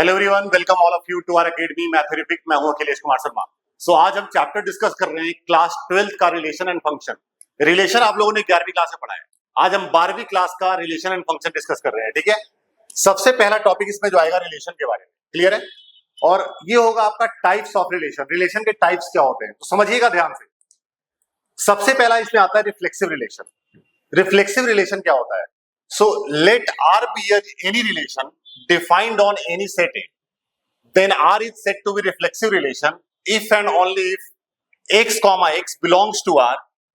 Hello everyone, welcome all of you to our academy mathematics. मैं हूं अखिलेश कुमार शर्मा। आज हम चैप्टर डिस्कस कर रहे हैं क्लास 12th का रिलेशन एंड फंक्शन। रिलेशन आप लोगों ने 11वीं क्लास में पढ़ा है। आज हम 12वीं क्लास का रिलेशन एंड फंक्शन डिस्कस कर रहे हैं। ठीक है, सबसे पहला टॉपिक इसमें जो आएगा रिलेशन के बारे में, क्लियर है। और ये होगा आपका टाइप्स ऑफ रिलेशन। रिलेशन के टाइप्स क्या होते हैं तो समझिएगा ध्यान से। सबसे पहला इसमें आता है रिफ्लेक्सिव रिलेशन। रिफ्लेक्सिव रिलेशन क्या होता है? So let R be any relation defined on any set A. Then R is said to be reflexive relation if and only if x, x belongs to R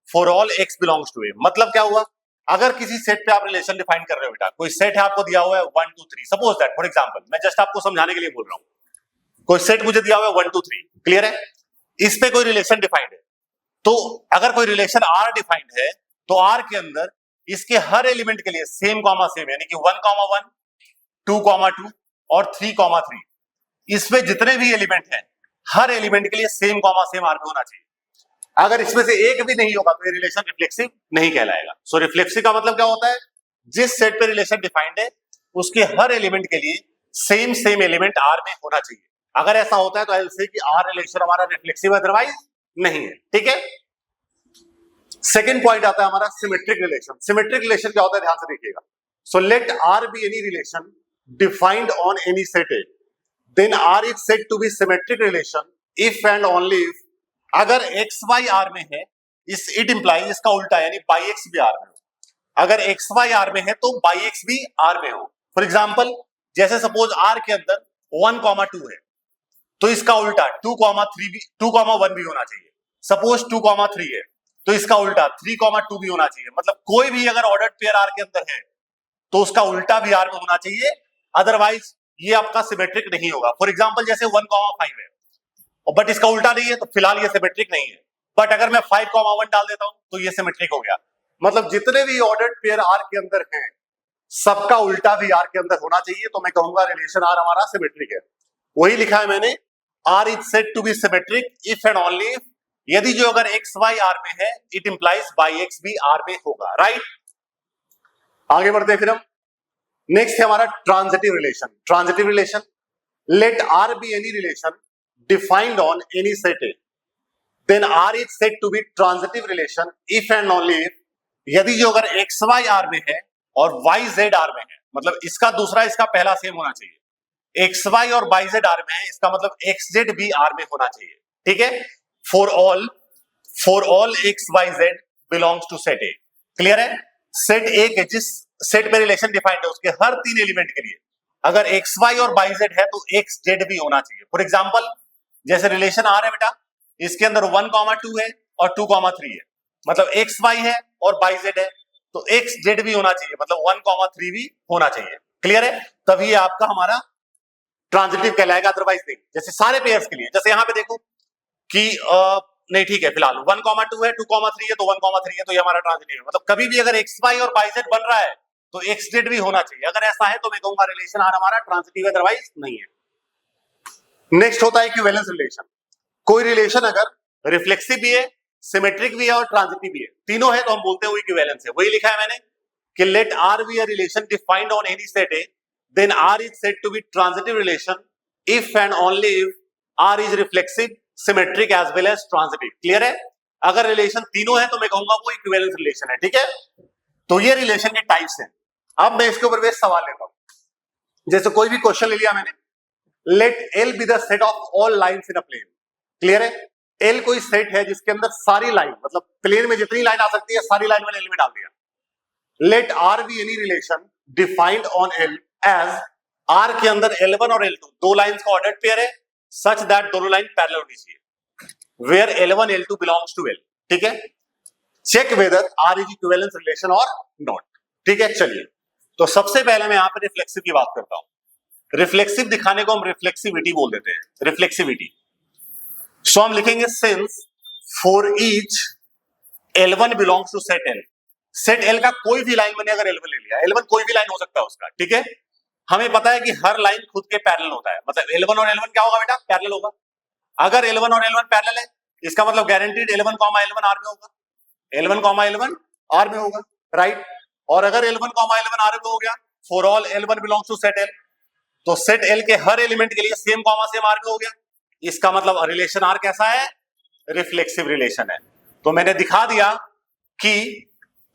for all x belongs to A. मतलब क्या हुआ? अगर किसी set पे आप relation define कर रहे हो बेटा, कोई सेट है आपको दिया हुआ है 1 2 3, सपोज दैट फॉर एग्जांपल, मैं जस्ट आपको समझाने के लिए बोल रहा हूं। कोई सेट मुझे दिया हुआ है 1 2 3, क्लियर है। इस पे कोई रिलेशन डिफाइंड है, तो अगर कोई रिलेशन R डिफाइंड है तो R के अंदर इसके हर एलिमेंट के लिए सेम कॉमा सेम, यानी कि 1, 1, 2, 2 और 3, 3, इसमें जितने भी एलिमेंट हैं हर एलिमेंट के लिए सेम कॉमा सेम आर में होना चाहिए। अगर इसमें से एक भी नहीं होगा तो ये रिलेशन रिफ्लेक्सिव नहीं कहलाएगा। सो रिफ्लेक्सिव का मतलब क्या होता है? जिस सेट पे रिलेशन डिफाइंड है उसके हर एलिमेंट के लिए सेम एलिमेंट आर में होना चाहिए। अगर ऐसा होता है तो ऐसे कि आर रिलेशन हमारा रिफ्लेक्सिव, अदरवाइज नहीं है। ठीक है, सेकेंड पॉइंट आता है हमारा सिमेट्रिक रिलेशन। सिमेट्रिक रिलेशन क्या होता है, ध्यान से देखिएगा। So let R be any relation defined on any set A, then R is said to be symmetric relation if and only if अगर एक्स वाई आर में है, इट इंप्लाइज इसका उल्टा, यानी बाई एक्स भी आर में हो। अगर एक्स वाई आर में है तो बाई एक्स भी आर में हो। फॉर एग्जाम्पल, जैसे सपोज आर के अंदर 1, 2 है तो इसका उल्टा 2, 3 भी 2, 1 भी होना चाहिए। सपोज 2, 3 है तो इसका उल्टा 3, 2 भी होना चाहिए। मतलब कोई भी अगर ऑर्डर्ड पेयर आर के अंदर है तो उसका उल्टा भी आर में होना चाहिए, अदरवाइज ये आपका सिमेट्रिक नहीं होगा। फॉर एग्जांपल जैसे 1, 5 है और बट इसका उल्टा नहीं है तो फिलहाल ये सिमेट्रिक नहीं है। बट अगर मैं 5, 1 डाल देता हूं तो ये सिमेट्रिक हो गया। मतलब जितने भी ऑर्डर्ड पेयर आर के अंदर हैं सबका उल्टा भी आर के अंदर होना चाहिए, तो मैं कहूंगा रिलेशन आर हमारा सिमेट्रिक है। वही लिखा है मैंने, R is said to be symmetric if and only if, यदि जो अगर एक्स वाई आर में है इट इंप्लाइज बाई एक्स भी आर में होगा। राइट, आगे बढ़ते हैं फिर हम। नेक्स्ट है हमारा transitive relation. Transitive relation, let R be any relation defined on any set A, then R is said to be transitive relation if and only if, यदि जो अगर एक्स वाई आर में है और वाई जेड आर में है, मतलब इसका दूसरा इसका पहला सेम होना चाहिए। एक्स वाई और वाई जेड आर में है, इसका मतलब एक्स जेड भी आर में होना चाहिए। ठीक है, for all x y z belongs to set A। Clear है? सेट A के जिस सेट पे रिलेशन डिफाइंड है उसके हर 3 एलिमेंट के लिए अगर x y और y z है तो x z भी होना चाहिए। फॉर एग्जांपल, जैसे रिलेशन आ रहा है बेटा, इसके अंदर 1, 2 है और 2, 3 है, मतलब x y है और y z है तो x z भी होना चाहिए, मतलब 1, 3 भी होना चाहिए। क्लियर है? तभी आपका हमारा ट्रांजिटिव कहलाएगा, अदरवाइज नहीं। जैसे सारे पेयर्स के लिए, जैसे यहां पे देखो कि नहीं ठीक है, फिलहाल 1, 2 है, 2, 3 है तो 1, 3 है तो ये हमारा ट्रांजिटिव है। मतलब कभी भी अगर एक्स वाई और वाई जेड बन रहा है तो एक्स जेड भी होना चाहिए। अगर ऐसा है तो मैं कहूंगा रिलेशन आर हमारा ट्रांजिटिव है, अदरवाइज नहीं है। नेक्स्ट होता है इक्विवेलेंस रिलेशन। कोई रिलेशन अगर रिफ्लेक्सिव भी है, सिमेट्रिक भी है और ट्रांजिटिव भी है, तीनों है तो हम बोलते हैं वो इक्विवेलेंस है। वही लिखा है मैंने कि let R be a relation defined on any set A, then R is said to be transitive relation if and only if R is reflexive, symmetric as well as transitive. Clear है? अगर relation तीनों है तो मैं कहूंगा वो equivalence relation है। ठीक है, तो ये रिलेशन के टाइप्स हैं। अब मैं इसके ऊपर बेस सवाल लेता हूं। जैसे कोई भी क्वेश्चन ले लिया मैंने, let L be the set of all lines in a plane. Clear है? एल कोई सेट है जिसके अंदर सारी लाइन, मतलब प्लेन में जितनी लाइन आ सकती है सारी लाइन मैंने एल में डाल दिया। Let R be any relation defined on L as, R के अंदर L1 और L2 दो लाइंस का ऑर्डर्ड पेयर है, सच दैट दोनों लाइन पैरेलल होनी चाहिए, where L1 L2 belongs to L। ठीक है, check whether R is equivalence relation और नॉट। ठीक है, चलिए तो सबसे पहले मैं यहां पर रिफ्लेक्सिव की बात करता हूं। रिफ्लेक्सिव दिखाने को हम रिफ्लेक्सिविटी बोल देते हैं, रिफ्लेक्सिविटी। सो हम लिखेंगे since for each L1 belongs to set L, set L का कोई भी लाइन मैंने अगर L1 ले लिया, L1 कोई भी लाइन हो सकता है उसका। ठीक है, हमें पता है कि हर लाइन खुद के पैरेलल होता है, मतलब L1 और L1 क्या होगा बेटा? पैरेलल होगा। अगर L1 और L1 पैरेलल है इसका मतलब गारंटीड L1, L1 आर में होगा, L1, L1 आर में होगा। राइट, और अगर L1, L1 आर में हो गया for all L1 belongs to set L, तो सेट एल के हर एलिमेंट के लिए सेम कॉमा सेम आर में हो गया। इसका मतलब रिलेशन आर कैसा है? रिफ्लेक्सिव रिलेशन है। तो मैंने दिखा दिया कि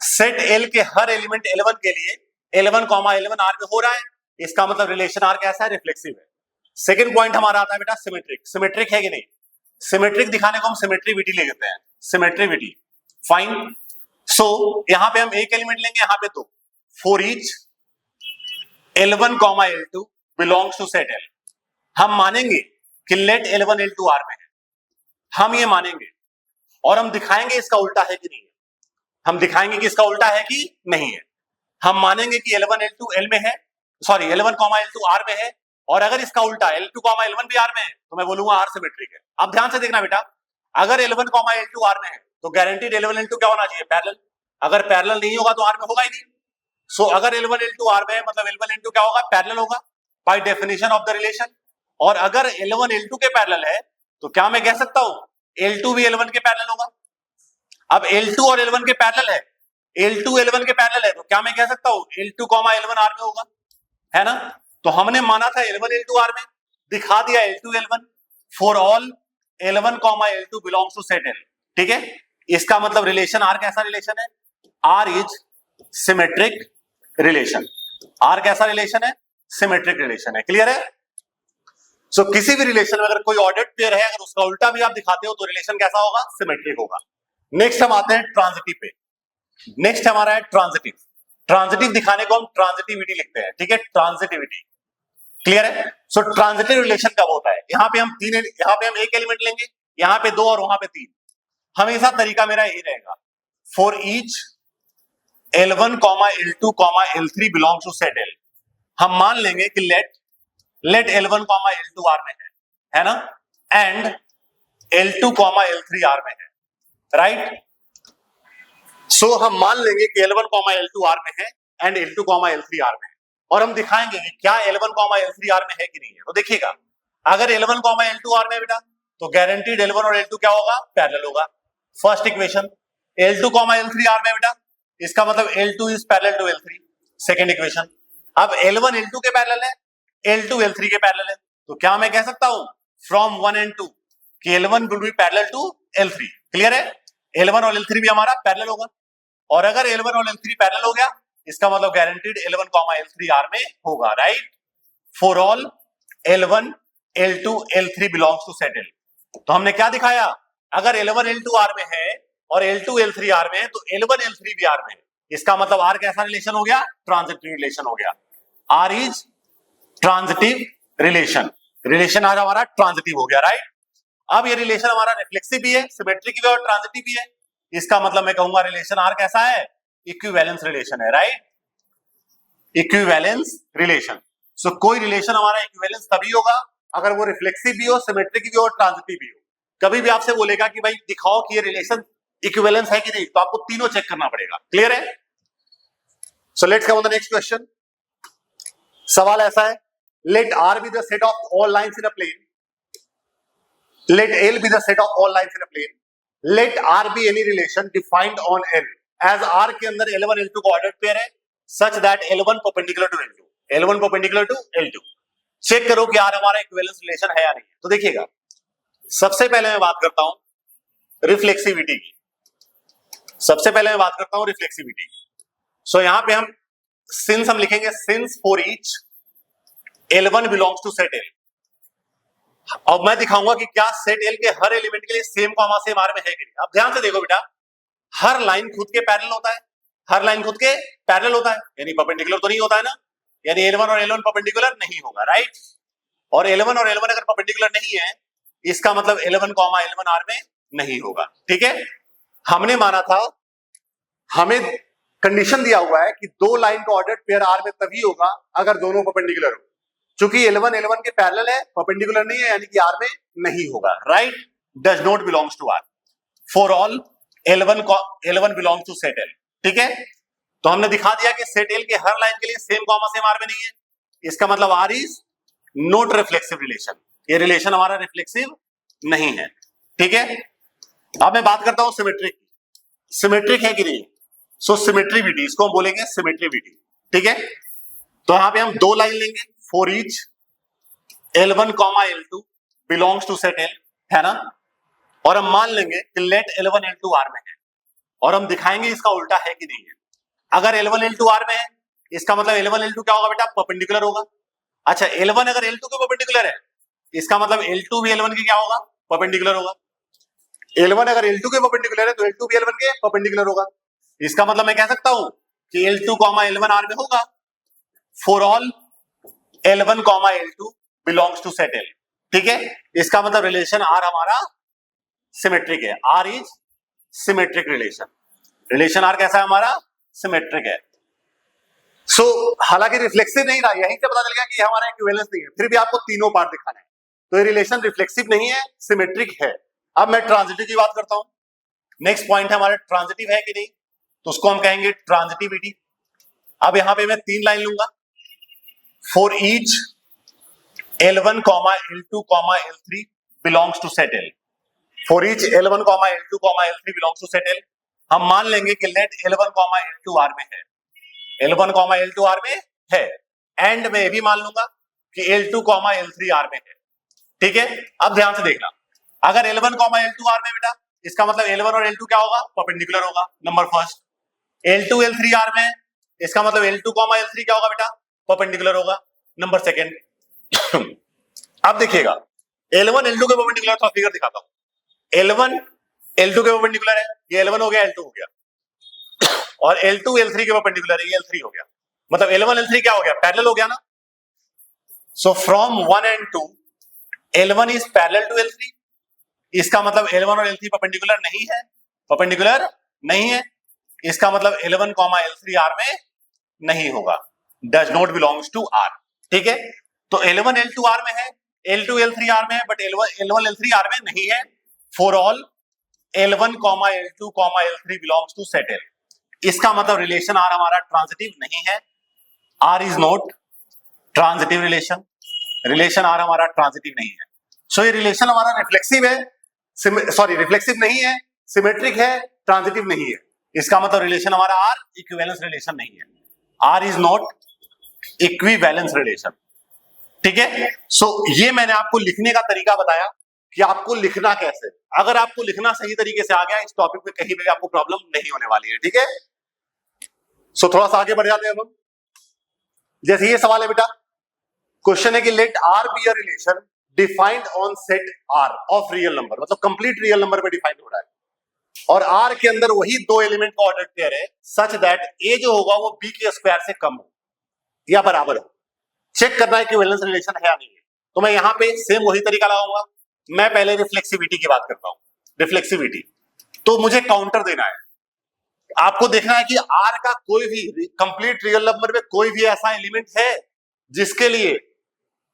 सेट एल के हर एलिमेंट L1 के लिए L1 L1 आर में हो रहा है। इसका मतलब रिलेशन आर कैसा है? रिफ्लेक्सिव है। सेकंड पॉइंट हमारा आता है बेटा सिमेट्रिक। सिमेट्रिक है कि नहीं? सिमेट्रिक दिखाने को हम सिमेट्रिविटी ले लेते हैं। सिमेट्रिविटी फाइन। सो यहां पे हम एक एलिमेंट लेंगे, यहां पे दो। For each L1 L2 belongs to set L। हम मानेंगे कि लेट L1 L2 आर में है, हम ये मानेंगे और हम दिखाएंगे इसका उल्टा है कि नहीं है। हम दिखाएंगे कि इसका उल्टा है कि नहीं है। हम मानेंगे कि L1 L2 L में है, सॉरी L1 L2 R में है, और अगर इसका उल्टा L2 L1 भी R में है तो मैं बोलूंगा R सिमेट्रिक है। अब ध्यान से देखना बेटा, अगर L1 L2 R में है तो गारंटीड L1 L2 क्या होना चाहिए? पैरेलल। अगर पैरेलल नहीं होगा तो R में होगा ही नहीं। सो अगर L1 L2 R में है मतलब L1 L2 क्या होगा? पैरेलल होगा by definition of the relation. और अगर L1 L2 के पैरेलल है तो क्या मैं कह सकता हूं L2 भी L1 के पैरेलल होगा? अब L2 और L1 के पैरेलल है, L2 L1 के पैरेलल है, तो क्या मैं कह सकता हूं L2 L1 R में होगा, है ना? तो हमने माना था L1 L2 R में, दिखा दिया L2 L1 for all L1 L2 belongs to set L। ठीक है, इसका मतलब रिलेशन R कैसा रिलेशन है? R is symmetric relation. R कैसा रिलेशन है? सिमेट्रिक रिलेशन है। क्लियर है? सो किसी भी रिलेशन में अगर कोई ऑर्डर्ड पेयर है, अगर उसका उल्टा भी आप दिखाते हो तो रिलेशन कैसा होगा? सिमेट्रिक होगा। नेक्स्ट हम आते हैं ट्रांजिटिव पे। नेक्स्ट हमारा है ट्रांजिटिव। ट्रांजिटिव दिखाने को हम ट्रांजिटिविटी लिखते हैं। ठीक है, ट्रांजिटिविटी। क्लियर है? सो ट्रांजिटिव रिलेशन कब होता है? यहाँ पे हम एक एलिमेंट लेंगे, यहाँ पे दो और वहां पे तीन। हमेशा तरीका मेरा यही रहेगा, for each L1 L2 L3 belongs to set L। हम मान लेंगे कि लेट L1 L2 R में है ना, एंड L2 L3 R में है, राइट? सो हम मान लेंगे कि L1 L2 R में है एंड L2 L3 R में है, और हम दिखाएंगे कि क्या L1 L3 R में है कि नहीं है। तो देखिएगा, अगर L1 L2 R में है बेटा तो गारंटीड L1 और L2 क्या होगा? पैरेलल होगा। First equation. L2 L3 R में बेटा, इसका मतलब L2 is parallel to L3। Second equation. अब L1 L2 के पैरेलल है, L2 L3 के पैरेलल है, तो क्या मैं कह सकता हूं फ्रॉम 1 and 2 कि L1 will be parallel to L3। Clear है? L1 और L3 भी हमारा पैरेलल होगा, और अगर L1 और L3 पैरेलल हो गया इसका मतलब गारंटीड L1 L3 R में होगा, right? For all L1 L2 L3 belongs to set L। तो हमने क्या दिखाया? अगर L1 L2 R में है और L2 L3 R में है तो L1 L3 भी R में है। इसका मतलब R कैसा रिलेशन हो गया? ट्रांजिटिव रिलेशन हो गया। R is transitive relation. Relation आज हमारा ट्रांजिटिव हो गया, राइट? अब ये रिलेशन हमारा रिफ्लेक्सिव भी है, सिमेट्रिक भी है और ट्रांजिटिव भी है। इसका मतलब मैं कहूंगा रिलेशन R कैसा है? इक्विवेलेंस रिलेशन है, राइट? Equivalence relation. सो कोई रिलेशन हमारा इक्विवेलेंस तभी होगा अगर वो रिफ्लेक्सिव भी हो, सिमेट्रिक भी हो और ट्रांजिटिव भी हो। कभी भी आपसे बोलेगा कि भाई दिखाओ कि ये रिलेशन इक्विवेलेंस है कि नहीं, तो आपको तीनों चेक करना पड़ेगा। क्लियर है? So let's come on the next question. सवाल ऐसा है, let R be the set of all lines in a plane, let L be the set of all lines in a plane, let R be any relation defined on L as R के अंदर L1 L2 का ordered pair है such that L1 perpendicular to L2, L1 perpendicular to L2। Check करो कि R हमारा equivalence relation है या नहीं। तो देखिएगा, सबसे पहले मैं बात करता हूं रिफ्लेक्सिविटी की। सबसे पहले मैं बात करता हूं रिफ्लेक्सिविटी। सो यहां पे हम लिखेंगे since for each L1 belongs to set L। अब मैं दिखाऊंगा कि क्या सेट L के हर एलिमेंट के लिए सेम कॉमा सेम R में है कि नहीं। अब ध्यान से देखो बेटा, हर लाइन खुद के पैरेलल होता है, हर लाइन खुद के पैरेलल होता है, यानी परपेंडिकुलर तो नहीं होता है ना, यानी L1 और L1 परपेंडिकुलर नहीं होगा, राइट? और L1 और L1 अगर परपेंडिकुलर नहीं है इसका मतलब L1 R में नहीं होगा। ठीक है, हमने माना था, हमें कंडीशन दिया हुआ है कि दो लाइन का ऑर्डर्ड पेयर R में तभी होगा अगर दोनों परपेंडिकुलर हो। चूंकि L1 के पैरेलल है, परपेंडिकुलर नहीं है, यानी कि R में नहीं होगा, right? Does not belongs to R for all L1 belongs to set L। ठीक है, तो हमने दिखा दिया कि सेट L के हर लाइन के लिए सेम कॉमा सेम R में नहीं है, इसका मतलब R is not reflexive relation. ये रिलेशन हमारा रिफ्लेक्सिव नहीं है। ठीक है, अब मैं बात करता हूं सिमेट्रिक। सिमेट्रिक है कि नहीं? सो सिमेट्रिविटी, इसको हम बोलेंगे सिमेट्रिविटी। ठीक है, तो यहां पे हम दो लाइन लेंगे for each L1 comma L2 belongs to set L, है ना। और हम मान लेंगे कि लेट L1 L2 R में है, और हम दिखाएंगे इसका उल्टा है कि नहीं है। अगर L1 L2 R में है, इसका मतलब L1 L2 क्या होगा बेटा, परपेंडिकुलर होगा। अच्छा, L1 अगर L2 के परपेंडिकुलर है, इसका मतलब L2 भी L1 के क्या होगा, परपेंडिकुलर होगा। L1 अगर L2 के परपेंडिकुलर है तो L2 भी L1 के परपेंडिकुलर होगा। इसका मतलब मैं कह सकता हूं कि L2 L1 R में होगा for all L1 L2 belongs to set L, ठीक है। इसका मतलब रिलेशन R हमारा सिमेट्रिक है, R is symmetric relation. Relation R कैसा है हमारा, सिमेट्रिक है। सो हालांकि रिफ्लेक्सिव नहीं रहा, यहीं से पता चल गया कि हमारा इक्विवेलेंस नहीं है, फिर भी आपको तीनों पार्ट दिखाना है। तो ये रिलेशन रिफ्लेक्सिव नहीं है, सिमेट्रिक है। अब मैं ट्रांजिटिव की बात करता हूं। नेक्स्ट पॉइंट है हमारा ट्रांजिटिव है कि नहीं, तो उसको हम कहेंगे ट्रांजिटिविटी। अब यहां पे मैं 3 लाइन लूंगा, for each L1 L2 L3 belongs to set L। For each L1 L2 L3 belongs to set L, हम मान लेंगे कि लेट L1 L2 R में है, L1 L2 R में है, एंड में भी मान लूंगा कि L2 L3 R में है, ठीक है। अब ध्यान से देखना, अगर L1 L2 R में बेटा, इसका मतलब L1 और L2 क्या होगा, परपेंडिकुलर होगा, number first. L2 L3 R में, इसका मतलब L2 L3 क्या होगा बेटा, परपेंडिकुलर होगा, नंबर सेकंड। अब देखिएगा, L1 L2 के परपेंडिकुलर, तो फिगर दिखाता हूं। L1 L2 के परपेंडिकुलर है, ये L1 हो गया, L2 हो गया, और L2 L3 के परपेंडिकुलर है, ये L3 हो गया। मतलब L1 L3 क्या हो गया, पैरेलल हो गया ना। So from 1 and 2 L1 is parallel to L3, इसका मतलब L1 और L3 परपेंडिकुलर नहीं है, परपेंडिकुलर नहीं है। इसका मतलब L1 L3 R में नहीं होगा, does not belongs to R, ठीक है। तो L1 L2 R में है, L2 L3 R में है, बट L1 L3 R में नहीं है। For all L1 L2 L3 belongs to set L, इसका मतलब रिलेशन R हमारा ट्रांजिटिव नहीं है, R is not transitive relation, relation R हमारा ट्रांजिटिव नहीं है। सो ये रिलेशन हमारा रिफ्लेक्सिव है, सॉरी रिफ्लेक्सिव नहीं है, सिमेट्रिक है, ट्रांजिटिव नहीं है। इसका मतलब रिलेशन हमारा R इक्विवेलेंस रिलेशन नहीं है, R is not equivalence relation, ठीक है। सो ये मैंने आपको लिखने का तरीका बताया कि आपको लिखना कैसे। अगर आपको लिखना सही तरीके से आ गया, इस टॉपिक पे कहीं भी आपको प्रॉब्लम नहीं होने वाली है, ठीक है। सो थोड़ा सा आगे बढ़ जाते हैं हम। जैसे ये सवाल है बेटा, क्वेश्चन है कि let R be a relation defined on set R of real number, मतलब कंप्लीट रियल नंबर पे डिफाइंड हो रहा है, और R के अंदर वही दो एलिमेंट का ऑर्डर पेयर है सच दैट A जो होगा वो B के स्क्वायर से कम हो या बराबर हो। चेक करना है कि इक्विवेलेंस रिलेशन है या नहीं है। तो मैं यहां पे सेम वही तरीका लगाऊंगा। मैं पहले रिफ्लेक्सिविटी की बात करता हूं। रिफ्लेक्सिविटी, तो मुझे काउंटर देना है, आपको देखना है कि R का कोई भी कंप्लीट रियल नंबर में कोई भी ऐसा एलिमेंट है जिसके लिए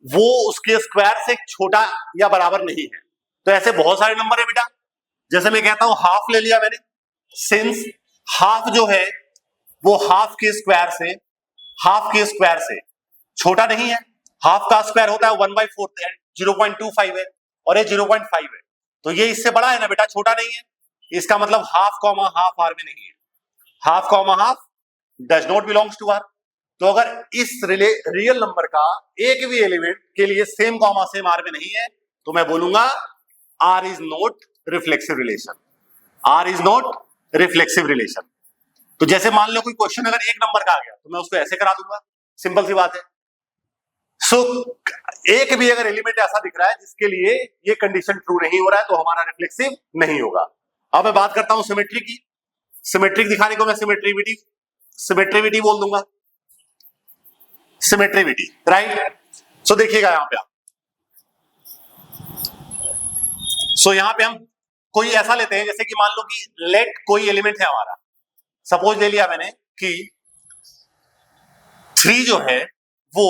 वो उसके स्क्वायर से छोटा या बराबर नहीं है। तो ऐसे बहुत सारे नंबर है बेटा, जैसे मैं कहता हूं हाफ ले लिया मैंने, सिंस हाफ जो है वो हाफ के स्क्वायर से छोटा नहीं है। हाफ का स्क्वायर होता है 1/4, 0.25 है, और ये 0.5 है, तो ये इससे बड़ा है ना बेटा, छोटा नहीं है। इसका मतलब हाफ कॉमा हाफ R में नहीं है, half comma half does not belongs to R। तो अगर इस रियल नंबर का एक भी एलिमेंट के लिए सेम कॉमा सेम R में नहीं है, तो मैं बोलूंगा R is not reflexive relation, R is not reflexive relation. तो जैसे मान लो कोई क्वेश्चन अगर एक नंबर का आ गया तो मैं उसको ऐसे करा दूंगा, सिंपल सी बात है। सो एक भी अगर एलिमेंट ऐसा दिख रहा है जिसके लिए ये कंडीशन ट्रू नहीं हो रहा है, तो हमारा रिफ्लेक्सिव नहीं होगा। अब मैं बात करता हूं सिमेट्री की। सिमेट्रिक दिखाने को मैं सिमेट्रिविटी बोल दूंगा, सिमेट्रिविटी, राइट। सो देखिएगा यहां पे आप, सो यहां पे हम कोई ऐसा लेते हैं, जैसे कि मान लो कि लेट कोई एलिमेंट है हमारा, सपोज ले लिया मैंने कि 3 जो है वो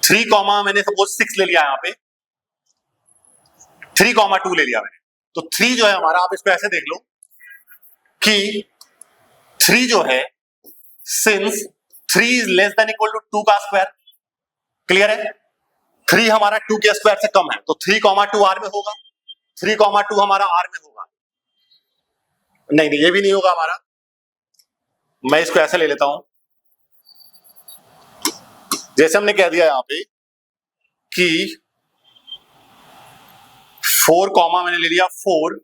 3 कॉमा मैंने सपोज 6 ले लिया, यहां पे 3,2 ले लिया मैंने। तो 3 जो है हमारा, आप इसको ऐसे देख लो कि 3 जो है, since 3 is less than equal to 2 का स्क्वायर, क्लियर है। 3 हमारा 2 के स्क्वायर से कम है, तो 3,2 R में होगा, 3,2 हमारा R में होगा। नहीं, ये भी नहीं होगा हमारा। मैं इसको ऐसे ले लेता हूं, जैसे हमने कह दिया यहां पे कि 4 कॉमा मैंने ले लिया 4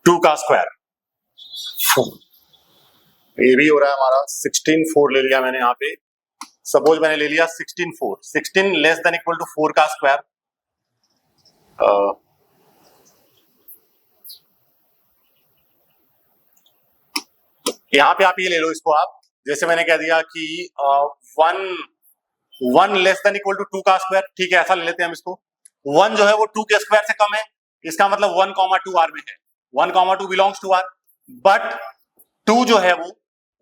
2 का स्क्वायर, ये भी हो रहा है हमारा 16 4 ले लिया मैंने यहां पे। सपोज मैंने ले लिया 16 4, 16 लेस देन इक्वल टू 4 का स्क्वायर। यहां पे आप ये ले लो इसको आप, जैसे मैंने कह दिया कि 1 लेस देन इक्वल टू 2 का स्क्वायर, ठीक है, ऐसा ले लेते हैं हम इसको। 1 जो है वो 2 के स्क्वायर से कम है, इसका मतलब 1 2 आर में है, 1 2 बिलोंग्स टू आर, बट 2 जो है वो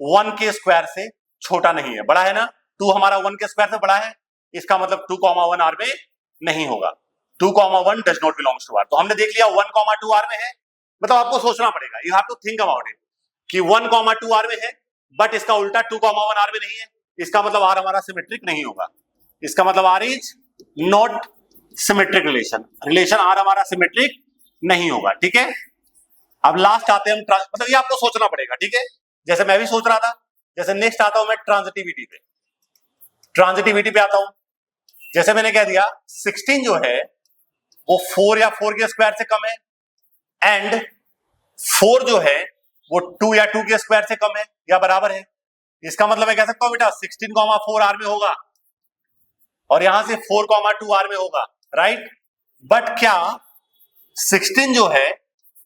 1 के स्क्वायर से छोटा नहीं है, बड़ा है ना। 2 हमारा 1 के स्क्वायर से बड़ा है, इसका मतलब 2 1 आर में नहीं होगा। 2 1 does not belongs to R. तो हमने देख लिया 1 2 आर में है, मतलब आपको सोचना पड़ेगा, you have to think about it कि 1 2 आर में है, बट इसका उल्टा 2 1 आर में नहीं है, इसका मतलब आर हमारा सिमेट्रिक नहीं होगा, इसका मतलब R is not symmetric relation, relation R हमारा सिमेट्रिक नहीं होगा, ठीक है। अब लास्ट आते हैं हम मतलब ये आपको सोचना पड़ेगा, ठीक है, जैसे मैं भी सोच रहा था। जैसे नेक्स्ट आता हूं मैं ट्रांजिटिविटी पे, ट्रांजिटिविटी पे आता हूं। जैसे मैंने कह दिया 16 जो है वो 4 या 4 के स्क्वायर से कम है, एंड 4 जो है वो 2 या 2 के स्क्वायर से कम है या बराबर है, इसका मतलब मैं कह सकता हूं बेटा 16 4 आर में होगा, और यहां से 4 2 आर में होगा, राइट। बट क्या 16 जो है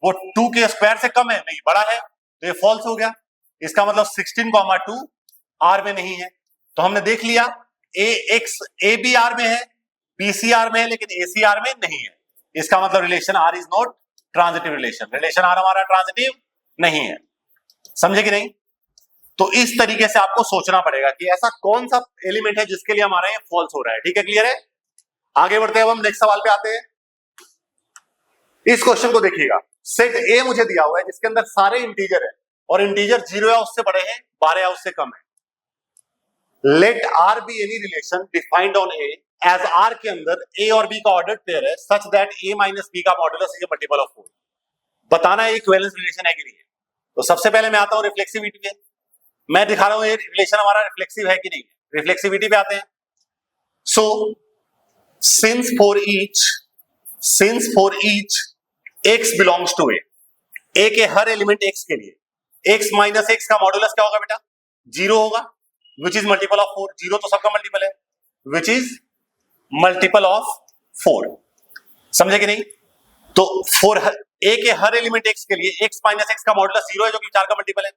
वो 2 के स्क्वायर से कम है? नहीं, बड़ा है, तो ये फॉल्स हो गया, इसका मतलब 16 2 आर में नहीं है। तो हमने देख लिया ए बी आर में है, बी सी आर में है, लेकिन ए सी आर में नहीं है, इसका मतलब relation R is not transitive relation, relation R हमारा ट्रांजिटिव नहीं है, समझे कि नहीं। तो इस तरीके से आपको सोचना पड़ेगा कि ऐसा कौन सा एलिमेंट है जिसके लिए हमारा ये फॉल्स हो रहा है, ठीक है, क्लियर है। आगे बढ़ते हैं, अब हम नेक्स्ट सवाल पे आते हैं। इस क्वेश्चन को देखिएगा, सेट ए मुझे दिया हुआ है जिसके अंदर सारे इंटीजर है, और इंटीजर 0 या उससे बड़े हैं, 12 या उससे कम है। Let R be any relation defined on A as R के अंदर ए और बी का ऑर्डर्ड पेयर है such that A minus B का modulus is a multiple of 4। बताना है इक्विवेलेंस रिलेशन है कि नहीं है। तो सबसे पहले मैं आता हूं रिफ्लेक्सिविटी पे, मैं दिखा रहा हूं ये रिलेशन हमारा रिफ्लेक्सिव है कि नहीं है। रिफ्लेक्सिविटी पे आते हैं। So since for each x belongs to A के हर एलिमेंट x के लिए x माइनस x का मॉडुलस क्या होगा बेटा? 0 होगा, विच इज मल्टीपल ऑफ 4। 0 तो सबका मल्टीपल है, विच इज मल्टीपल ऑफ 4, समझे कि नहीं। तो फॉर ए के हर एलिमेंट x के लिए x माइनस x का मॉडुलस 0 है, जो कि 4 का मल्टीपल है,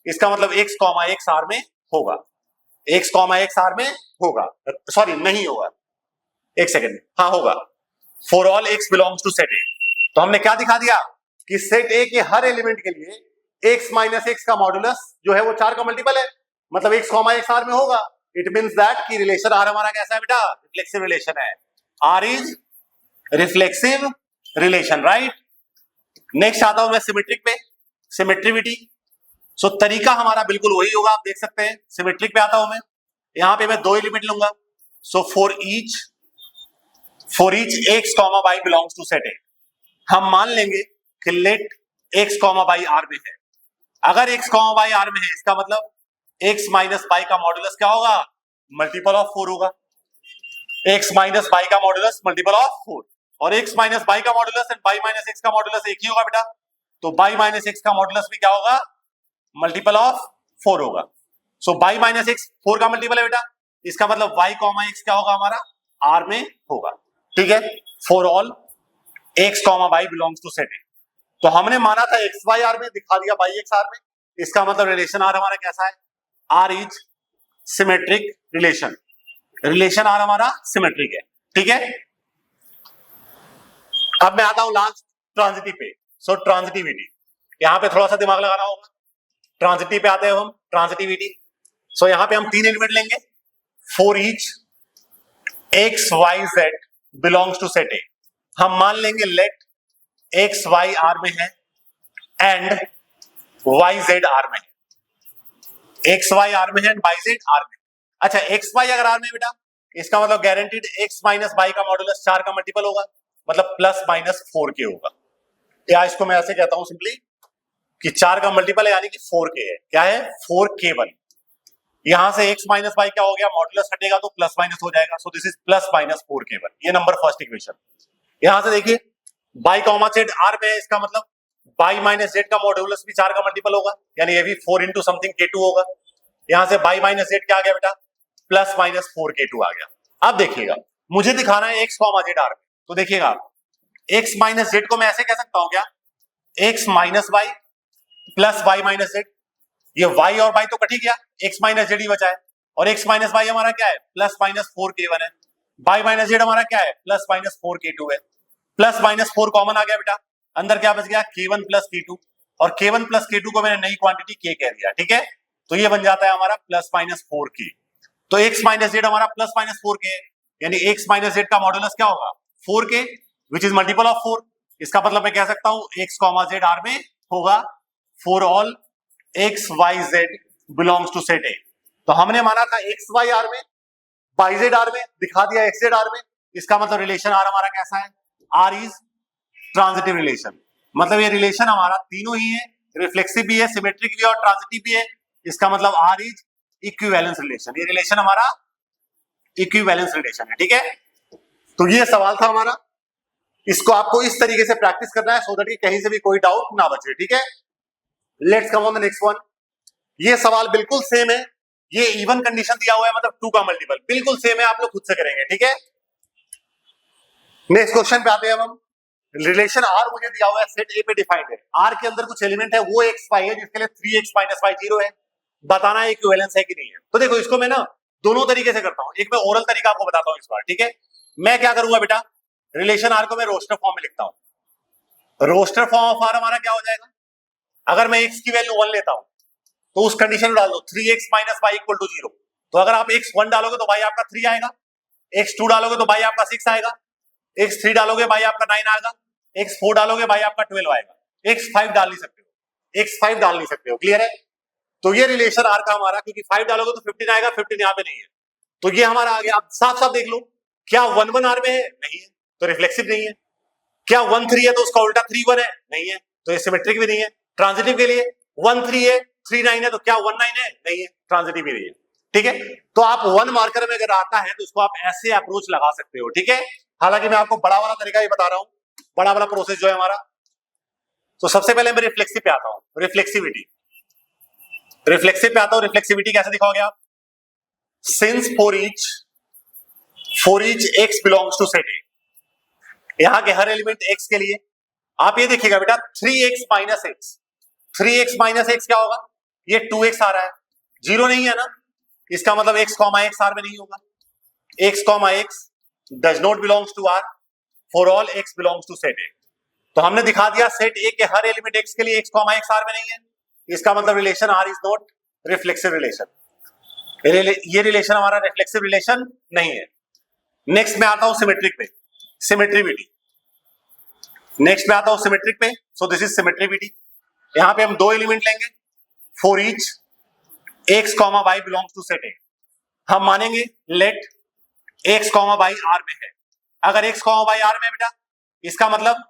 इसका मतलब x x आर में होगा, x x आर में होगा, सॉरी नहीं होगा, एक सेकेंड, हाँ होगा, for all x belongs to set A. तो हमने क्या दिखा दिया कि सेट ए के हर एलिमेंट के लिए x माइनस x का मॉडुलस जो है वो 4 का मल्टीपल है, मतलब x x आर में होगा। इट मींस दैट कि रिलेशन आर हमारा कैसा है बेटा? रिफ्लेक्सिव रिलेशन है, R is reflexive relation, right. Next आता हूं मैं सिमेट्रिक पे, सिमेट्रिविटी। सो तरीका हमारा बिल्कुल वही होगा, आप देख सकते हैं। सिमेट्रिक पे आता हूं मैं, यहां पे मैं 2 एलिमेंट लूंगा। So for each x y belongs to set A, हम मान लेंगे कि लेट x y आर में है। अगर x y आर में है, इसका मतलब x माइनस y का मॉडुलस क्या होगा? मल्टीपल ऑफ 4 होगा। x माइनस y का मॉडुलस मल्टीपल ऑफ 4, और x माइनस y का modulus and y minus x का मॉडुलस एक ही होगा बेटा। तो y माइनस x का मॉडुलस भी क्या होगा? मल्टीपल ऑफ 4 होगा। सो y माइनस x 4 का मल्टीपल है बेटा, इसका मतलब y x क्या होगा हमारा? R में होगा, ठीक है। For all x y belongs to set A. तो हमने माना था x y आर में, दिखा दिया y x आर में, इसका मतलब रिलेशन आर हमारा कैसा है? R is symmetric relation, relation R हमारा सिमेट्रिक है, ठीक है। अब मैं आता हूं लास्ट ट्रांजिटिव पे। सो ट्रांजिटिविटी, यहां पे थोड़ा सा दिमाग लगाना होगा। ट्रांजिटिव पे आते हैं हम, ट्रांजिटिविटी। सो यहां पे हम 3 एलिमेंट लेंगे, for each x y z belongs to set A. हम मान लेंगे लेट x y आर में है एंड y z आर में है, x y आर में है एंड y z आर में। अच्छा, x y अगर आर में बेटा, इसका मतलब गारंटीड x माइनस y का मॉडुलस 4 का मल्टीपल होगा, मतलब प्लस माइनस 4 के होगा। या इसको मैं ऐसे कहता हूं सिंपली कि 4 का मल्टीपल है यानी कि 4k है। क्या है? 4k1। यहां से x माइनस वाई क्या हो गया, मॉडुलस हटेगा तो प्लस माइनस हो जाएगा, so this is plus minus 4k1। ये नंबर फर्स्ट इक्वेशन। यहां से देखिए बाई कॉमा जेड आर में है, इसका मतलब बाई माइनस जेड का मॉडुलस भी 4 का मल्टीपल होगा, यानी ये भी 4 इंटू समथिंग k2 होगा। यहां से बाई माइनस जेड क्या आ गया बेटा, प्लस माइनस 4k2 आ गया। अब देखिएगा मुझे दिखाना है x कॉमा जेड आर में, तो देखिएगा x माइनस जेड को मैं ऐसे कह सकता हूं क्या, x minus y plus y minus z. ये y और y तो कट ही गया, x माइनस जेड ही बचा है, और x माइनस वाई हमारा क्या है, प्लस माइनस 4k1 है। y माइनस जेड हमारा क्या है, प्लस माइनस 4k2 है। प्लस माइनस 4 कॉमन आ गया बेटा, अंदर क्या बच गया, k1 प्लस k2, और k1 प्लस k2 को मैंने नई क्वांटिटी k कह दिया, ठीक है। तो ये बन जाता है हमारा प्लस माइनस 4k। तो x माइनस जेड हमारा प्लस माइनस 4k है, यानी x माइनस जेड का मॉडुलस क्या होगा, 4k, which is multiple of 4। इसका मतलब मैं कह सकता हूं x कॉमा जेड आर में होगा for all x y z belongs to set A. तो हमने माना था एक्स वाई आर में, वाई जेड आर में, दिखा दिया एक्स जेड आर में। इसका मतलब रिलेशन आर हमारा कैसा है, आर इज ट्रांजिटिव रिलेशन। मतलब ये रिलेशन हमारा तीनों ही है, रिफ्लेक्सिव भी है, सिमेट्रिक भी है और ट्रांजिटिव भी है। इसका मतलब आर इज इक्विवेलेंस रिलेशन। ये रिलेशन हमारा इक्विवेलेंस रिलेशन है, ठीक है। तो ये सवाल था हमारा, इसको आपको इस तरीके से प्रैक्टिस करना है सो दैट कहीं से भी कोई डाउट ना बचे, ठीक है। Let's come on the next one. ये सवाल बिल्कुल सेम है, ये इवन कंडीशन दिया हुआ है, मतलब 2 का मल्टीपल बिल्कुल सेम है, आप लोग खुद से करेंगे, ठीक है। नेक्स्ट क्वेश्चन पे आते हैं हम। रिलेशन आर मुझे दिया हुआ है, सेट ए पे डिफाइंड है। आर के अंदर कुछ एलिमेंट है, वो एक्स वाई है, जिसके लिए 3x माइनस वाई 0 है। बताना है इक्विवेलेंस है कि नहीं है। तो देखो इसको मैं ना दोनों तरीके से करता हूं, एक मैं ओरल तरीका आपको बताता हूं इस बार, ठीक है। मैं क्या करूंगा बेटा, रिलेशन आर को मैं रोस्टर फॉर्म में लिखता हूं। रोस्टर फॉर्म ऑफ आर हमारा क्या हो जाएगा, अगर मैं x की वैल्यू 1 लेता हूं तो उस कंडीशन में डाल दो 3x minus Y equal to 0। तो अगर आप x1 डालोगे तो y आपका 3 आएगा, x2 डालोगे तो y आपका 6 आएगा, x3 डालोगे y आपका 9 आएगा, x4 डालोगे y आपका 12 आएगा, x5 डाल नहीं सकते हो, x5 डाल नहीं सकते हो, क्लियर है। तो ये रिलेशन आर का हमारा, क्योंकि 5 डालोगे तो 15 आएगा, 15 यहाँ पे नहीं है, तो ये हमारा आ गया। आप साफ साफ देख लो, क्या 1 1 आर में है, नहीं है, तो रिफ्लेक्सिव नहीं है। क्या 1 3 है तो उसका उल्टा 3 1 है, नहीं है, तो ये सिमेट्रिक भी नहीं है। ट्रांजिटिव के लिए 1 3 है 3 9 है, तो क्या 1 9 है, नहीं है, ट्रांजिटिव भी नहीं है, ठीक है। तो आप 1 मार्कर में अगर आता है तो उसको आप ऐसे अप्रोच लगा सकते हो, ठीक है। हालांकि मैं आपको बड़ा वाला तरीका ही बता रहा हूं, बड़ा वाला प्रोसेस जो है हमारा। तो सबसे पहले मैं रिफ्लेक्सिव पे आता हूं, रिफ्लेक्सिविटी। रिफ्लेक्सिव पे आता हूं, रिफ्लेक्सिविटी कैसे दिखाओगे आप, since for each x belongs to set A, यहां के हर एलिमेंट एक्स के लिए आप ये देखिएगा बेटा 3x minus x, 3x minus x क्या होगा, ये 2x आ रहा है, 0 नहीं है ना, इसका मतलब x कॉमा x आर में नहीं होगा। x कॉमा x does not belongs to R for all x belongs to set A. तो हमने दिखा दिया सेट ए के हर एलिमेंट x के लिए x कॉमा x आर में नहीं है, इसका मतलब relation R is not reflexive relation. ये रिलेशन हमारा रिफ्लेक्सिव रिलेशन नहीं है। नेक्स्ट में आता हूं सिमेट्रिक पे, सिमेट्रिविटी। नेक्स्ट में आता हूं सिमेट्रिक पे, सो दिस इज सिमेट्रिविटी। यहां पे हम 2 एलिमेंट लेंगे, for each x comma y belongs to set A. हम मानेंगे let x comma y R में है। अगर एक्स कॉमा वाई आर में है बेटा, इसका मतलब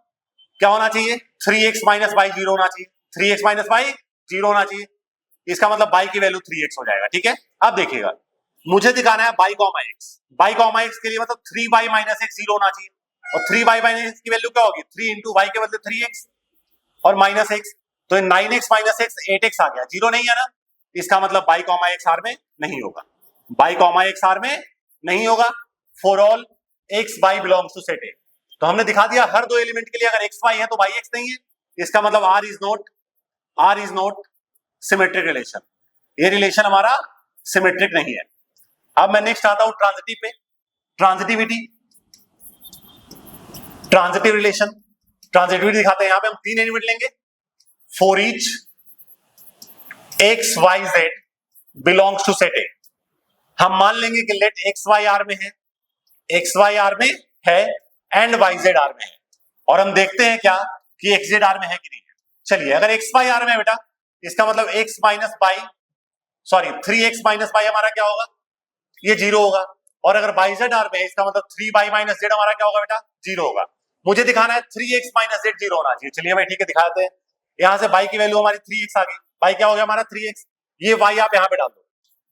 क्या होना चाहिए, 3x माइनस वाई 0 होना चाहिए, 3x माइनस वाई 0 होना चाहिए, इसका मतलब y की वैल्यू 3x हो जाएगा, ठीक है। अब देखिएगा मुझे दिखाना है y comma x, y comma x के लिए मतलब 3y माइनस x 0 होना चाहिए, और 3y माइनस x की वैल्यू क्या होगी, 3 इंटू वाई के बदले 3x और माइनस x, तो 9x माइनस x 8x आ गया, 0 नहीं है ना, इसका मतलब y कॉमा x आर में नहीं होगा, y कॉमा x आर में नहीं होगा for all x y belongs to set A. तो हमने दिखा दिया हर 2 एलिमेंट के लिए अगर x y है तो y x नहीं है, इसका मतलब r is not symmetric relation, ये रिलेशन हमारा सिमेट्रिक नहीं है। अब मैं नेक्स्ट आता हूं ट्रांजिटिव पे, ट्रांजिटिविटी, ट्रांजिटिव रिलेशन। ट्रांजिटिविटी दिखाते हैं, यहां पे हम 3 एलिमेंट लेंगे, for each x y z belongs to set A. हम मान लेंगे कि लेट एक्स वाई आर में है, एक्स वाई आर में है एंड वाई जेड आर में है, और हम देखते हैं क्या कि एक्स जेड आर में है कि नहीं है। चलिए अगर एक्स वाई आर में है बेटा, इसका मतलब x minus y, sorry 3x minus y हमारा क्या होगा, ये 0 होगा, और अगर वाई जेड आर में है, इसका मतलब 3y माइनस जेड हमारा क्या होगा बेटा, 0 होगा। मुझे दिखाना है 3x माइनस जेड 0 होना चाहिए। चलिए भाई ठीक है, दिखाते हैं। यहां से y की वैल्यू हमारी 3x आ गई। y क्या हो गया हमारा 3x, ये y आप यहां पे डाल दो,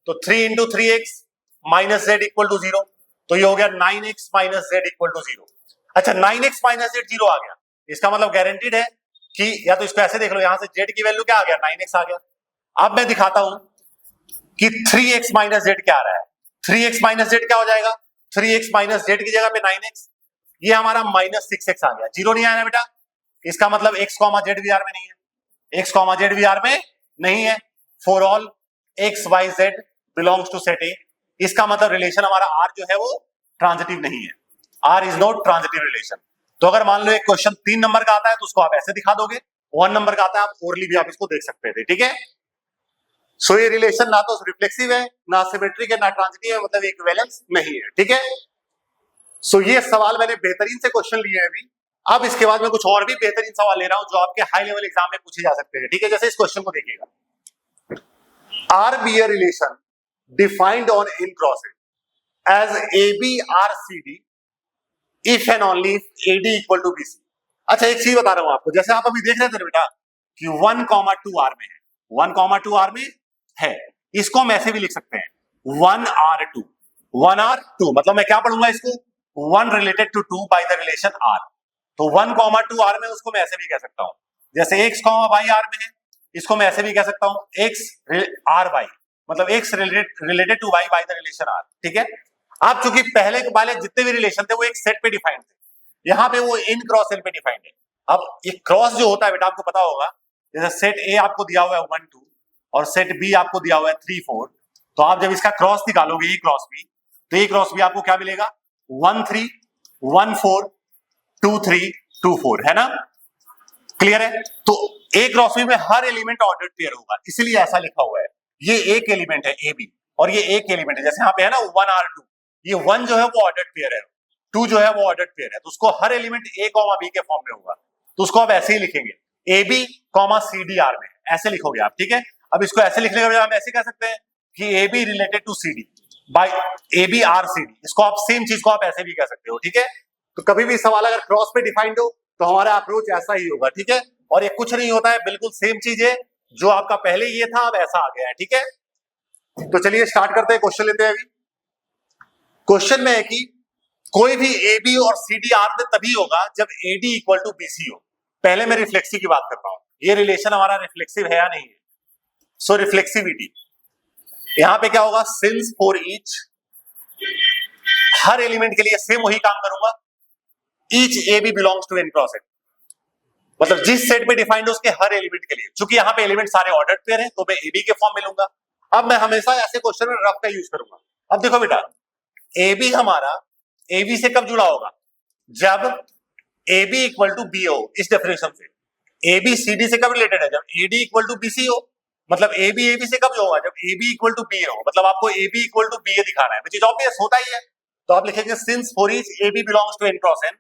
तो 3 into 3x minus z equal to 0, तो ये हो गया 9x minus z equal to 0। अच्छा 9x माइनस जेड 0 आ गया, इसका मतलब गारंटीड है कि, या तो इसको ऐसे देख लो, यहां से z की वैल्यू क्या आ गया 9x आ गया। अब मैं दिखाता हूं कि 3x माइनस जेड क्या आ रहा है। 3x माइनस जेड क्या हो जाएगा, 3x माइनस जेड की जगह पे 9x, ये हमारा माइनस 6x आ गया। 0 नहीं आया ना बेटा, इसका मतलब x कॉमा जेड वी आर में नहीं है, x कॉमा जेड वी आर में नहीं है। For all x y z belongs to set A, इसका मतलब रिलेशन हमारा r जो है वो ट्रांजिटिव नहीं है, r is not transitive relation. तो अगर मान लो एक क्वेश्चन 3 नंबर का आता है तो उसको आप ऐसे दिखा दोगे, 1 नंबर का आता है आप ओरली भी आप इसको देख सकते थे, ठीक है। सो ये रिलेशन ना तो रिफ्लेक्सिव है, ना सिमेट्रिक है, ना ट्रांजिटिव है, मतलब इक्विवेलेंस नहीं है, ठीक है। सो ये सवाल मैंने बेहतरीन से क्वेश्चन लिए हैं अभी। अब इसके बाद मैं कुछ और भी बेहतरीन सवाल ले रहा हूं जो आपके हाई लेवल एग्जाम में पूछे जा सकते हैं, ठीक है। जैसे इस क्वेश्चन को देखिएगा, R be a relation defined on N cross N as a b R C d if and only a D equal to B c. अच्छा एक चीज बता रहा हूं आपको, जैसे आप अभी देख रहे थे बेटा कि 1,2 आर में है, 1,2 आर में है, इसको हम ऐसे भी लिख सकते हैं 1R2, 1R2 मतलब मैं क्या पढ़ूंगा इसको, 1 related to 2 by the relation R। तो 1,2 आर में उसको मैं ऐसे भी कह सकता हूं, जैसे x y आर में है, इसको मैं ऐसे भी कह सकता हूं x r y, मतलब x related to y by the relation R, ठीक है। अब चूंकि पहले वाले जितने भी रिलेशन थे वो एक सेट पे डिफाइंड थे, यहाँ पे वो इन क्रॉस एल पे डिफाइंड है। अब ये क्रॉस जो होता है बेटा आपको पता होगा, जैसे सेट ए आपको दिया हुआ है 1 2 और सेट बी आपको दिया हुआ है 3 4, तो आप जब इसका क्रॉस निकालोगे ये क्रॉस बी, तो ये क्रॉस बी आपको क्या मिलेगा 1 3 1 4 2 3 2 4, है ना, क्लियर है। तो ए क्रॉस बी में हर एलिमेंट ऑर्डर्ड पेयर होगा, इसलिए ऐसा लिखा हुआ है। ये एक एलिमेंट है ए बी और ये एक एलिमेंट है, जैसे यहाँ पे है ना 1R2, ये 1 जो है वो ऑर्डर्ड पेयर है, 2 जो है वो ऑर्डर्ड पेयर है, तो उसको हर एलिमेंट ए कॉमा बी के फॉर्म में होगा, तो उसको आप ऐसे ही लिखेंगे a B comma C d R में, ऐसे लिखोगे आप, ठीक है। अब इसको ऐसे लिखने का हम ऐसे कह सकते हैं कि A B related to C d by a b R C d, इसको आप सेम चीज को आप ऐसे भी कह सकते हो, ठीक है। तो कभी भी सवाल अगर क्रॉस पे डिफाइंड हो तो हमारा अप्रोच ऐसा ही होगा, ठीक है। और ये कुछ नहीं होता है, बिल्कुल सेम चीज है, जो आपका पहले ये था अब ऐसा आ गया है, ठीक है। तो चलिए स्टार्ट करते हैं, क्वेश्चन लेते हैं अभी। क्वेश्चन में है कि कोई भी ए बी और सी डी आर में तभी होगा जब A D equal to B C हो। पहले मैं रिफ्लेक्सिव की बात करता हूं, ये रिलेशन हमारा रिफ्लेक्सिव है या नहीं है। सो रिफ्लेक्सिविटी यहां पे क्या होगा, सिंस फॉर ईच, हर एलिमेंट के लिए सेम वही काम करूंगा, each A B belongs to N cross N, मतलब जिस सेट पे डिफाइंड है उसके हर एलिमेंट के लिए, क्योंकि यहाँ पे एलिमेंट सारे ऑर्डर्ड पेयर हैं तो मैं ए बी के फॉर्म में लूंगा। अब मैं हमेशा ऐसे क्वेश्चन में रफ का यूज करूंगा। अब देखो बेटा ए बी हमारा ए बी से कब जुड़ा होगा, जब A B equal to B हो, इस डेफिनेशन से। ए बी सी डी से कब रिलेटेड है, जब A D equal to B C हो, मतलब ए बी से कब होगा, जब A B equal to B हो, मतलब आपको A B equal to B A दिखाना है, विच इज ऑब्वियस होता ही है। तो आप लिखेंगे since for each A B belongs to N cross N,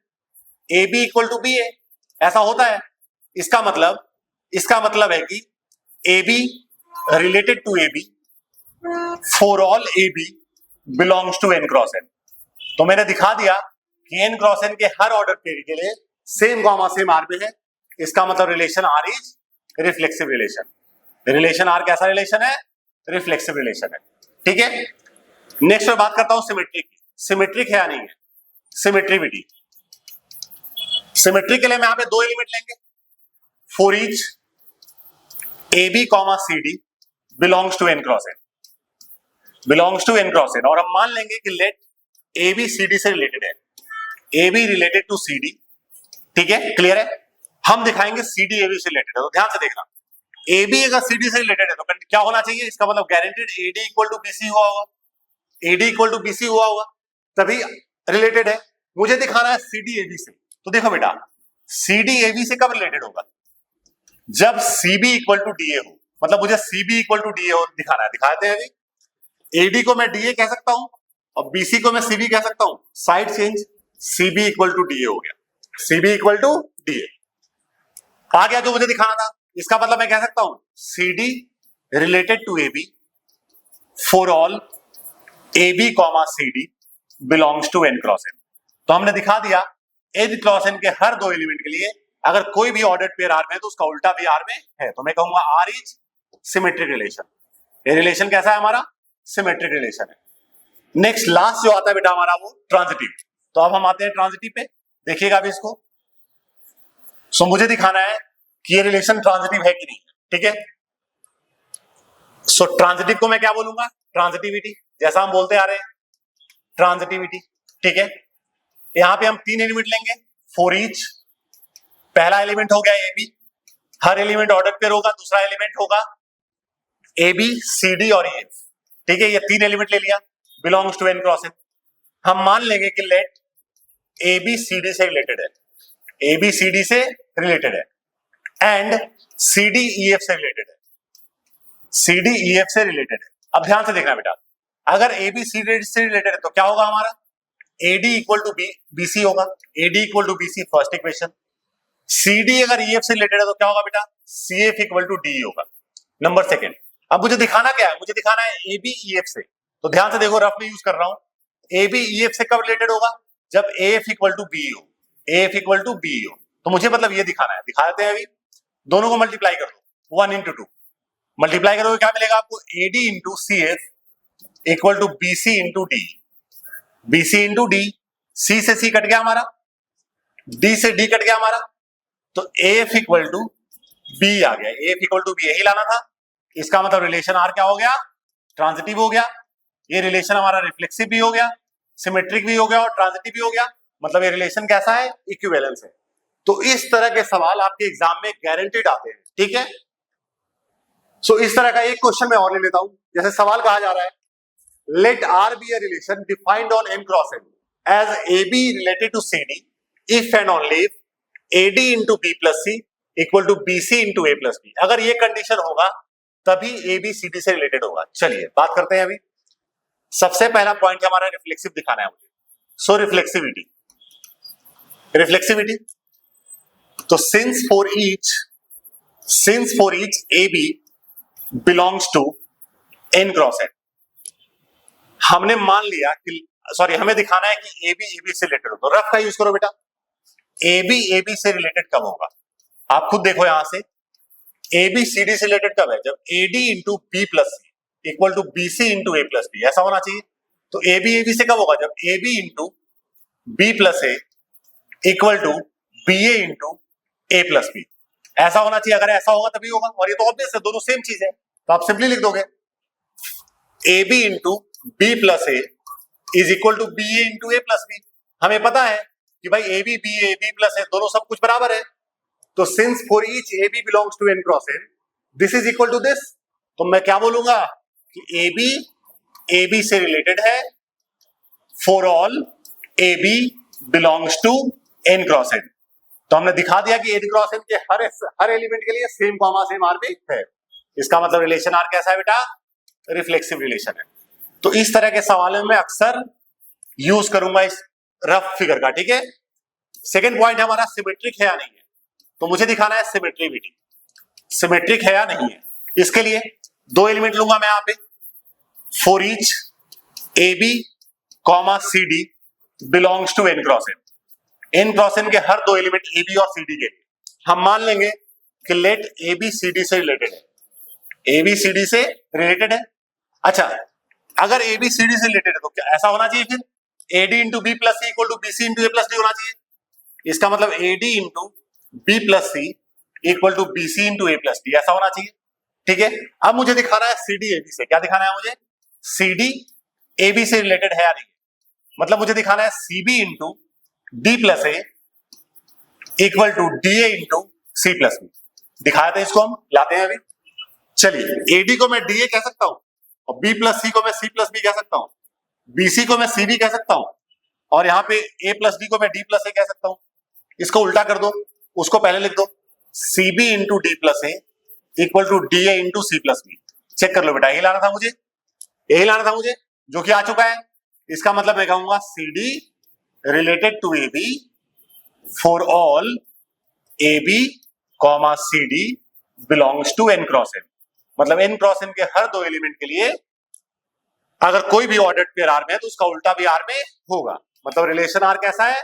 A B equal to B A, ऐसा होता है। इसका मतलब है कि A B related to A B for all A B belongs to N cross N. तो मैंने दिखा दिया कि एन क्रॉस एन के हर ऑर्डर पेयर के लिए सेम कॉमा सेम आर पे है, इसका मतलब relation R is reflexive relation. Relation R कैसा रिलेशन है, रिफ्लेक्सिव रिलेशन है, ठीक है। नेक्स्ट मैं बात करता हूं सिमेट्रिक की, सिमेट्रिक है या नहीं है। सिमेट्रिविटी, सिमेट्रिक के लिए मैं यहां पे 2 एलिमेंट लेंगे, for each A B comma C D belongs to N cross N, belongs to N cross N, और हम मान लेंगे कि let A B C D से रिलेटेड है, A B related to C d, ठीक है, क्लियर है। हम दिखाएंगे सी डी ए बी से रिलेटेड है, तो ध्यान से देखना, ए बी अगर सी डी से रिलेटेड है तो क्या होना चाहिए, इसका मतलब guaranteed a D equal to B c हुआ होगा, a D equal to B c हुआ होगा तभी रिलेटेड है। मुझे दिखाना है सी डी ए बी से, तो देखो बेटा सी डी ए बी से कब रिलेटेड होगा, जब c B equal to D A हो, मतलब मुझे c B equal to D A हो दिखाना है, दिखाते हैं अभी। ए डी को मैं डी ए कह सकता हूं और बी सी को मैं सी बी कह सकता हूं, side change, C B equal to D A हो गया, C B equal to D A आ गया जो मुझे दिखाना था। इसका मतलब मैं कह सकता हूं c D related to A B for all A B comma C D belongs to N cross N. तो हमने दिखा दिया एन क्रॉस एन के हर दो एलिमेंट के लिए अगर कोई भी ऑर्डर्ड पेयर आर में है तो उसका उल्टा भी आर में है, तो मैं कहूंगा आर इज सिमेट्रिक रिलेशन। ये रिलेशन कैसा है हमारा? सिमेट्रिक रिलेशन है। नेक्स्ट लास्ट जो आता है बेटा हमारा वो ट्रांजिटिव। तो अब हम आते हैं ट्रांजिटिव पे, देखिएगा अभी इसको। सो मुझे दिखाना है कि ये रिलेशन ट्रांजिटिव है कि नहीं, ठीक है। सो ट्रांजिटिव को मैं क्या बोलूंगा? ट्रांजिटिविटी, जैसा हम बोलते आ रहे हैं ट्रांजिटिविटी, ठीक है। यहां पे हम तीन एलिमेंट लेंगे फॉर ईच। पहला एलिमेंट हो गया ए बी, हर एलिमेंट ऑर्डर पेयर होगा। दूसरा एलिमेंट होगा ए बी सी डी और ई एफ, ठीक है। ये तीन एलिमेंट ले लिया, belongs to N cross N. हम मान लेंगे कि let A B C D से रिलेटेड है, ए बी सी डी से रिलेटेड है and C D E f से रिलेटेड है, सी डी ई एफ से रिलेटेड है। अब ध्यान से देखना बेटा, अगर ए बी सी डी से रिलेटेड है तो क्या होगा हमारा? A D equal to B c होगा, a D equal to B c first equation. C d अगर ई एफ से रिलेटेड है तो क्या होगा बेटा? C F equal to d होगा, नंबर सेकेंड। अब मुझे दिखाना क्या है? मुझे दिखाना है ए बी ई एफ से। तो ध्यान से देखो, रफ में यूज कर रहा हूं। ए बी ई एफ से कब रिलेटेड होगा? जब A F equal to B हो, A F equal to B हो। तो मुझे मतलब ये दिखाना है, दिखा देते हैं अभी। दोनों को मल्टीप्लाई कर दो, 1 into 2 मल्टीप्लाई करोगे क्या मिलेगा आपको? A D into C F equal to B C into D, B C into D. C से सी कट गया हमारा, डी से डी कट गया हमारा, तो A F equal to B आ गया। A F equal to B यही लाना था। इसका मतलब रिलेशन आर क्या हो गया? ट्रांजिटिव हो गया। ये रिलेशन हमारा रिफ्लेक्सिव भी हो गया, सिमेट्रिक भी हो गया और ट्रांजिटिव भी हो गया। मतलब ये रिलेशन कैसा है? इक्विवेलेंस है। तो इस तरह के सवाल आपके एग्जाम में गारंटीड आते हैं, ठीक है। सो इस तरह का एक क्वेश्चन मैं और ले लेता हूं। जैसे सवाल कहा जा रहा है, let R be a relation defined on N cross N as a B related to C d if and only if a D into B plus C equal to B C into A plus b. अगर ये condition होगा तभी a B C D से related होगा। चलिए बात करते हैं अभी। सबसे पहला पॉइंट हमारा रिफ्लेक्सिव दिखाना है मुझे। सो रिफ्लेक्सिविटी, रिफ्लेक्सिविटी तो since for each A B belongs to N cross N, हमने मान लिया कि हमें दिखाना है कि ए बी से रिलेटेड हो। तो रफ का यूज करो बेटा। ए बी से रिलेटेड कब होगा? आप खुद देखो यहां से, ए बी सी डी से रिलेटेड कब है? जब A D into B plus C equal to B C into A plus B, ऐसा होना चाहिए। तो ए बी से कब होगा? जब ए B into B plus A equal to B A into A plus B, ऐसा होना चाहिए। अगर ऐसा होगा तभी होगा, और ये तो ऑब्वियस है, दोनों सेम चीज है। तो आप सिंपली लिख दोगे A B into B plus A is equal to B A into A plus B. हमें पता है कि भाई ए बी प्लस ए दोनों सब कुछ बराबर है। तो since for each A B belongs to N cross N this is equal to this, तो मैं क्या बोलूंगा कि ए बी से रिलेटेड है for all A B belongs to N cross N. तो हमने दिखा दिया कि एन क्रॉस एन के हर एलिमेंट के लिए सेम कॉमा सेम आर भी है। इसका मतलब रिलेशन आर कैसा है बेटा? रिफ्लेक्सिव रिलेशन है। तो इस तरह के सवालों में अक्सर यूज करूंगा इस रफ फिगर का, ठीक है। सेकेंड पॉइंट हमारा सिमेट्रिक है या नहीं है। तो मुझे दिखाना है सिमेट्रिविटी, सिमेट्रिक है या नहीं है। इसके लिए दो एलिमेंट लूंगा मैं यहां पे, for each A B comma C D belongs to N cross N. N cross N के हर दो एलिमेंट ए बी और सी डी के हम मान लेंगे कि let A B C D से रिलेटेड है, ए बी सी डी से रिलेटेड है। अच्छा, अगर ए बी सी डी से रिलेटेड है तो क्या ऐसा होना चाहिए? फिर A D into B plus C equal to B C into A plus D होना चाहिए। इसका मतलब A D into B plus C equal to B C into A plus D, ऐसा होना चाहिए, ठीक है। अब मुझे दिखाना है सी डी ए बी से। क्या दिखाना है मुझे? सी डी ए बी से रिलेटेड है या नहीं। मतलब मुझे दिखाना है C B into D plus A equal to D A into C plus B. दिखाया था, इसको हम लाते हैं अभी। चलिए, एडी को मैं डी ए कह सकता हूं और बी प्लस सी को मैं सी प्लस बी कह सकता हूं, बी सी को मैं सी बी कह सकता हूं और यहाँ पे ए प्लस डी को मैं डी प्लस ए कह सकता हूं। इसको उल्टा कर दो, उसको पहले लिख दो, C B into D plus A equal to D A into C plus B. Check कर लो बेटा, यही लाना था मुझे, यही लाना था मुझे, जो कि आ चुका है। इसका मतलब मैं कहूंगा C D related to A B for all A B comma C D belongs to N cross N. मतलब एन क्रॉस एन के हर दो एलिमेंट के लिए अगर कोई भी ऑर्डर्ड पेयर आर में है तो उसका उल्टा भी आर में होगा। मतलब रिलेशन आर कैसा है?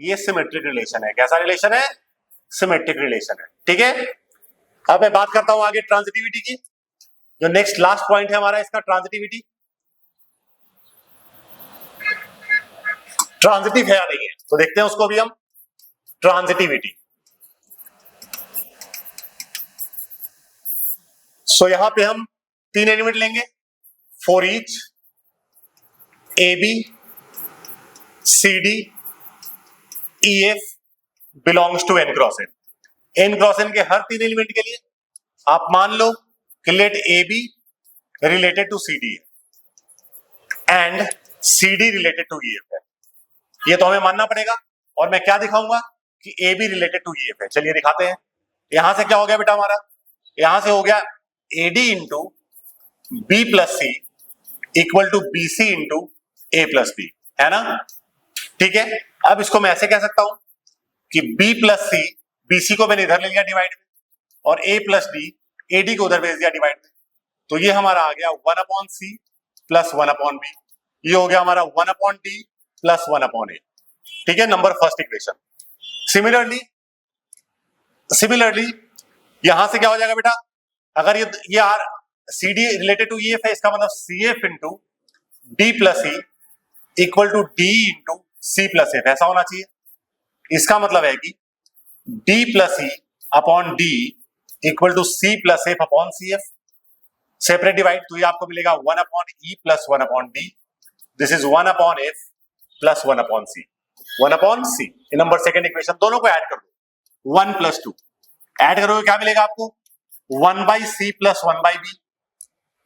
ये सिमेट्रिक रिलेशन है। कैसा रिलेशन है? सिमेट्रिक रिलेशन है। ठीक है, अब मैं बात करता हूं आगे ट्रांजिटिविटी की, जो नेक्स्ट लास्ट पॉइंट है हमारा इसका, ट्रांजिटिविटी। ट्रांजिटिव है या नहीं है, तो देखते हैं उसको भी हम। ट्रांजिटिविटी, सो यहां पे हम 3 एलिमेंट लेंगे, for each A B C D E F belongs to N cross N. N cross N के हर 3 एलिमेंट के लिए आप मान लो कि let A B related to C D and C D related to E F है। ये तो हमें मानना पड़ेगा, और मैं क्या दिखाऊंगा कि A B related to E F है। चलिए दिखाते हैं। यहां से क्या हो गया बेटा हमारा, यहां से हो गया A D into B plus C equal to B C into A plus B, है ना। ठीक है, अब इसको मैं ऐसे कह सकता हूं कि b प्लस सी, बी सी को मैंने इधर ले लिया डिवाइड में, और a plus D A D को उधर भेज दिया डिवाइड में। तो ये हमारा आ गया 1 upon C plus 1 upon B. ये हो गया हमारा 1 upon D plus 1 upon A. ठीक है, नंबर फर्स्ट इक्वेशन। सिमिलरली यहां से क्या हो जाएगा बेटा, अगर ये are C D related to E F है, इसका मतलब C F into D plus E equal to D into C plus F, ऐसा होना चाहिए। इसका मतलब है कि D plus E upon D equal to C plus F upon C F. Separate divide, तो ये आपको मिलेगा 1 upon E plus 1 upon D. This is 1 upon F plus 1 upon C, 1 upon C. Number second equation, दोनों को add कर दो, 1 plus 2 add करोगे क्या मिलेगा आपको, 1 by C plus 1 by B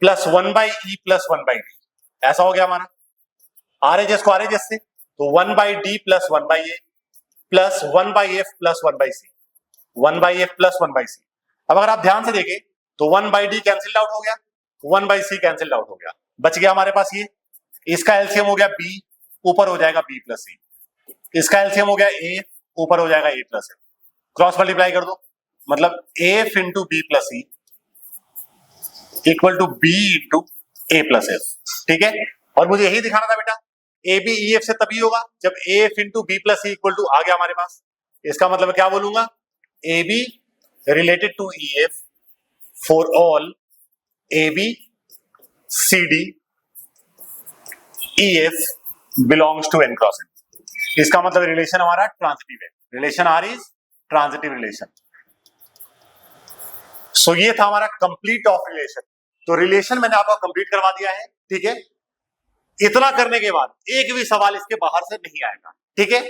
plus 1 by E plus 1 by D. ऐसा हो गया हमारा आरएचएस को आरएचएस से, तो 1 by D plus 1 by A plus 1 by F plus 1 by C, 1 by F plus 1 by C. अब अगर आप ध्यान से देखें तो 1 बाई डी कैंसिल आउट हो गया, 1 बाई सी कैंसिल आउट हो गया, बच गया हमारे पास ये। इसका एलसीएम हो गया बी, ऊपर हो जाएगा बी प्लस सी। इसका एलसीएम हो गया ए, ऊपर हो जाएगा A plus F. Cross multiply कर दो, मतलब F into B plus C equal to B into A plus F. ठीक है, और मुझे यही दिखाना था बेटा, ए बी ई एफ से तभी होगा जब A F into B plus C equal to आ गया हमारे पास। इसका मतलब मैं क्या बोलूंगा, A B related to E F for all A B C D E F belongs to N cross N. इसका मतलब रिलेशन हमारा ट्रांजिटिव है। Relation R is transitive relation. So ये था हमारा कंप्लीट ऑफ रिलेशन। तो रिलेशन मैंने आपको कंप्लीट करवा दिया है। ठीक है, इतना करने के बाद एक भी सवाल इसके बाहर से नहीं आएगा। ठीक है,